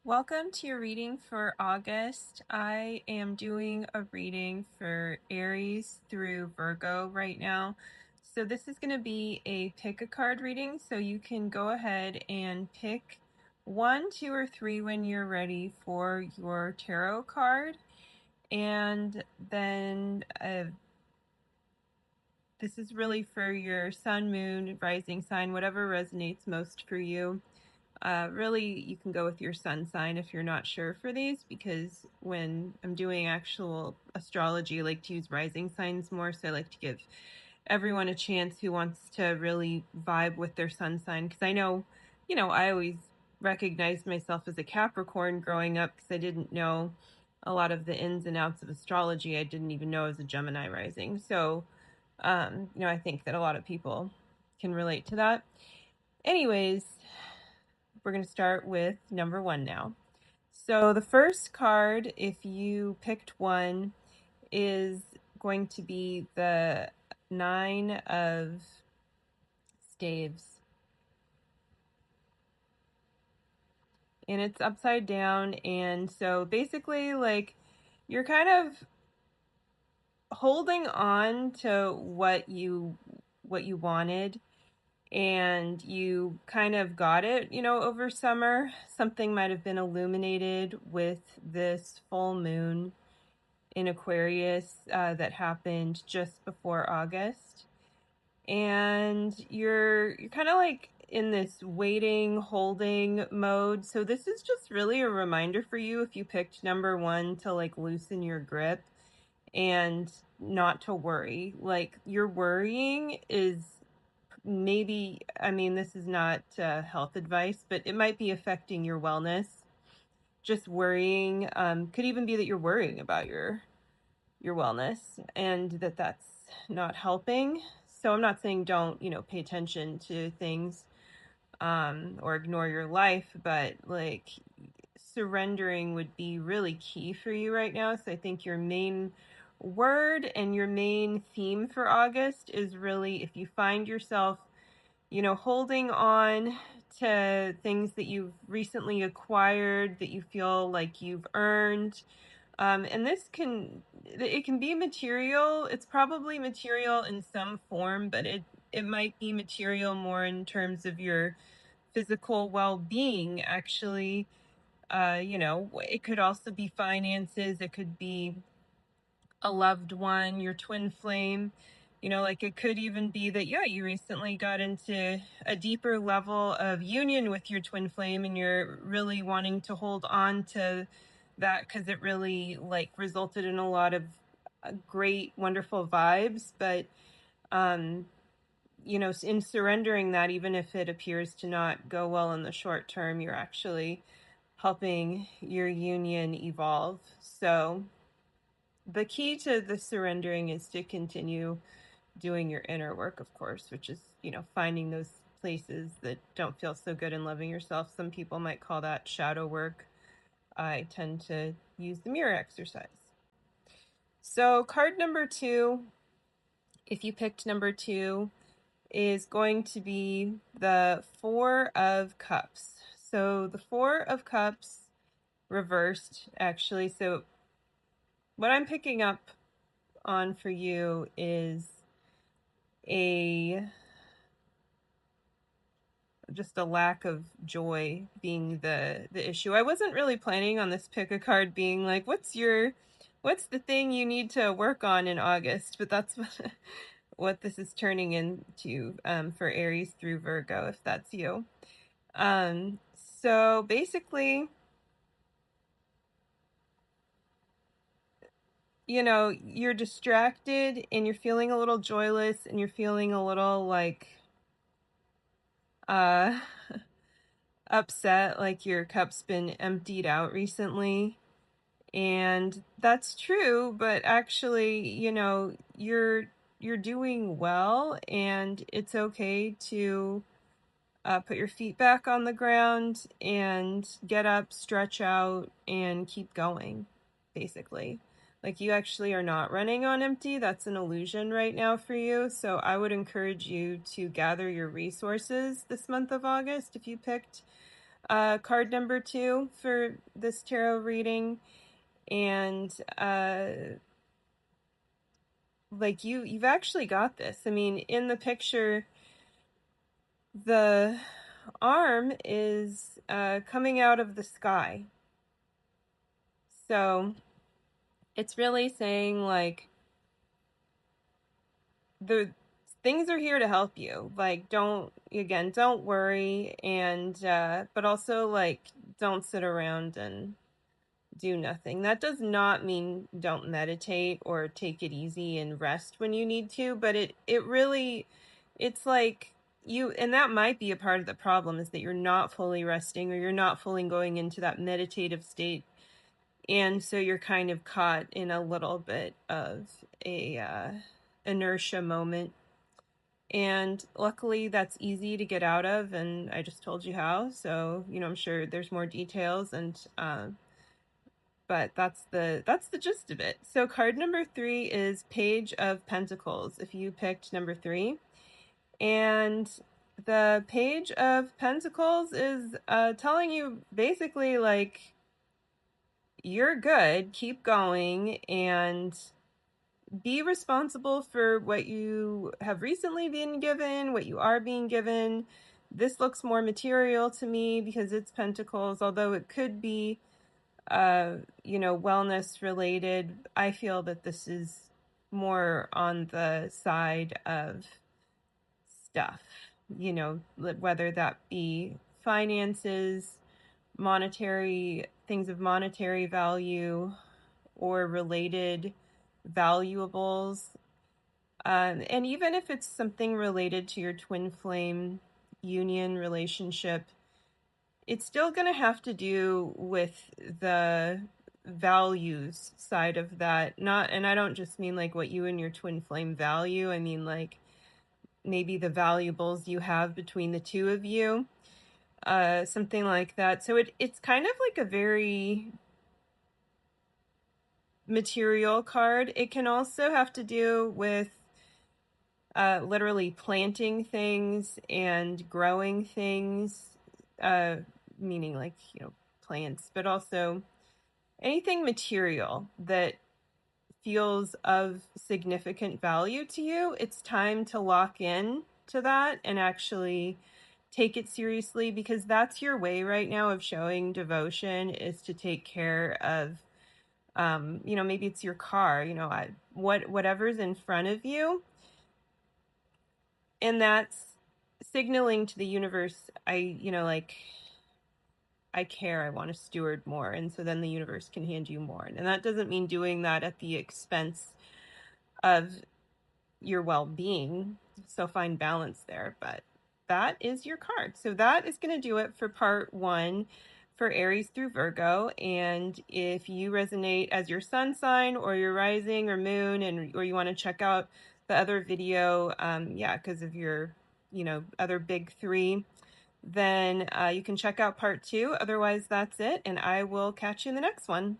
Welcome to your reading for August. I am doing a reading for Aries through Virgo right now. So this is going to be a pick a card reading, so you can go ahead and pick one, two, or three when you're ready for your tarot card. And then this is really for your sun, moon, rising sign, whatever resonates most for you. Really, you can go with your sun sign if you're not sure for these, because when I'm doing actual astrology, I like to use rising signs more. So I like to give everyone a chance who wants to really vibe with their sun sign. Because I know, I always recognized myself as a Capricorn growing up because I didn't know a lot of the ins and outs of astrology. I didn't even know I was a Gemini rising. So, I think that a lot of people can relate to that. Anyways, we're going to start with number one now. So the first card, if you picked one, is going to be the Nine of Staves. And it's upside down. And so basically, like, you're kind of holding on to what you wanted, and you kind of got it, over summer. Something might have been illuminated with this full moon in Aquarius that happened just before August. And you're kind of like in this waiting, holding mode. So this is just really a reminder for you, if you picked number one, to like loosen your grip and not to worry. Like, your worrying is maybe, this is not health advice, but it might be affecting your wellness. Just worrying could even be that you're worrying about your wellness, and that's not helping. So I'm not saying don't, pay attention to things or ignore your life, but like, surrendering would be really key for you right now. So I think your main word and your main theme for August is really, if you find yourself, holding on to things that you've recently acquired that you feel like you've earned. And it can be material. It's probably material in some form, but it might be material more in terms of your physical well-being, actually. It could also be finances. It could be a loved one, your twin flame. Like, it could even be that, yeah, you recently got into a deeper level of union with your twin flame, and you're really wanting to hold on to that because it really like resulted in a lot of great, wonderful vibes. But, in surrendering that, even if it appears to not go well in the short term, you're actually helping your union evolve. So the key to the surrendering is to continue doing your inner work, of course, which is, finding those places that don't feel so good and loving yourself. Some people might call that shadow work. I tend to use the mirror exercise. So card number two, if you picked number two, is going to be the Four of Cups. So the Four of Cups reversed, actually. So what I'm picking up on for you is just a lack of joy being the issue. I wasn't really planning on this pick a card being like, what's the thing you need to work on in August? But that's what this is turning into for Aries through Virgo, if that's you. So basically, you're distracted and you're feeling a little joyless and you're feeling a little like uh upset, like your cup's been emptied out recently. And that's true, but actually, you're doing well, and it's okay to put your feet back on the ground and get up, stretch out, and keep going, basically. Like, you actually are not running on empty. That's an illusion right now for you. So I would encourage you to gather your resources this month of August if you picked card number 2 for this tarot reading. And like you've actually got this. I mean, in the picture, the arm is coming out of the sky. So it's really saying like the things are here to help you. Like don't worry, and but also like don't sit around and do nothing. That does not mean don't meditate or take it easy and rest when you need to, but it really, it's like you, and that might be a part of the problem, is that you're not fully resting or you're not fully going into that meditative state. And so you're kind of caught in a little bit of a inertia moment. And luckily that's easy to get out of, and I just told you how. So, I'm sure there's more details, and but that's the gist of it. So card number 3 is Page of Pentacles, if you picked number 3. And the Page of Pentacles is telling you basically like, you're good, keep going, and be responsible for what you have recently been given, what you are being given. This looks more material to me because it's Pentacles, although it could be wellness related. I feel that this is more on the side of stuff, whether that be finances, monetary things of monetary value, or related valuables. And even if it's something related to your twin flame union relationship, it's still going to have to do with the values side of that. And I don't just mean like what you and your twin flame value. I mean like maybe the valuables you have between the two of you, something like that. So it's kind of like a very material card. It can also have to do with literally planting things and growing things, meaning like, plants, but also anything material that feels of significant value to you. It's time to lock in to that and actually take it seriously, because that's your way right now of showing devotion, is to take care of, maybe it's your car, whatever's in front of you. And that's signaling to the universe, I care, I want to steward more. And so then the universe can hand you more. And that doesn't mean doing that at the expense of your well-being. So find balance there. But that is your card. So that is going to do it for part 1 for Aries through Virgo. And if you resonate as your sun sign or your rising or moon, or you want to check out the other video, because of your, other big 3, then you can check out part 2. Otherwise, that's it, and I will catch you in the next one.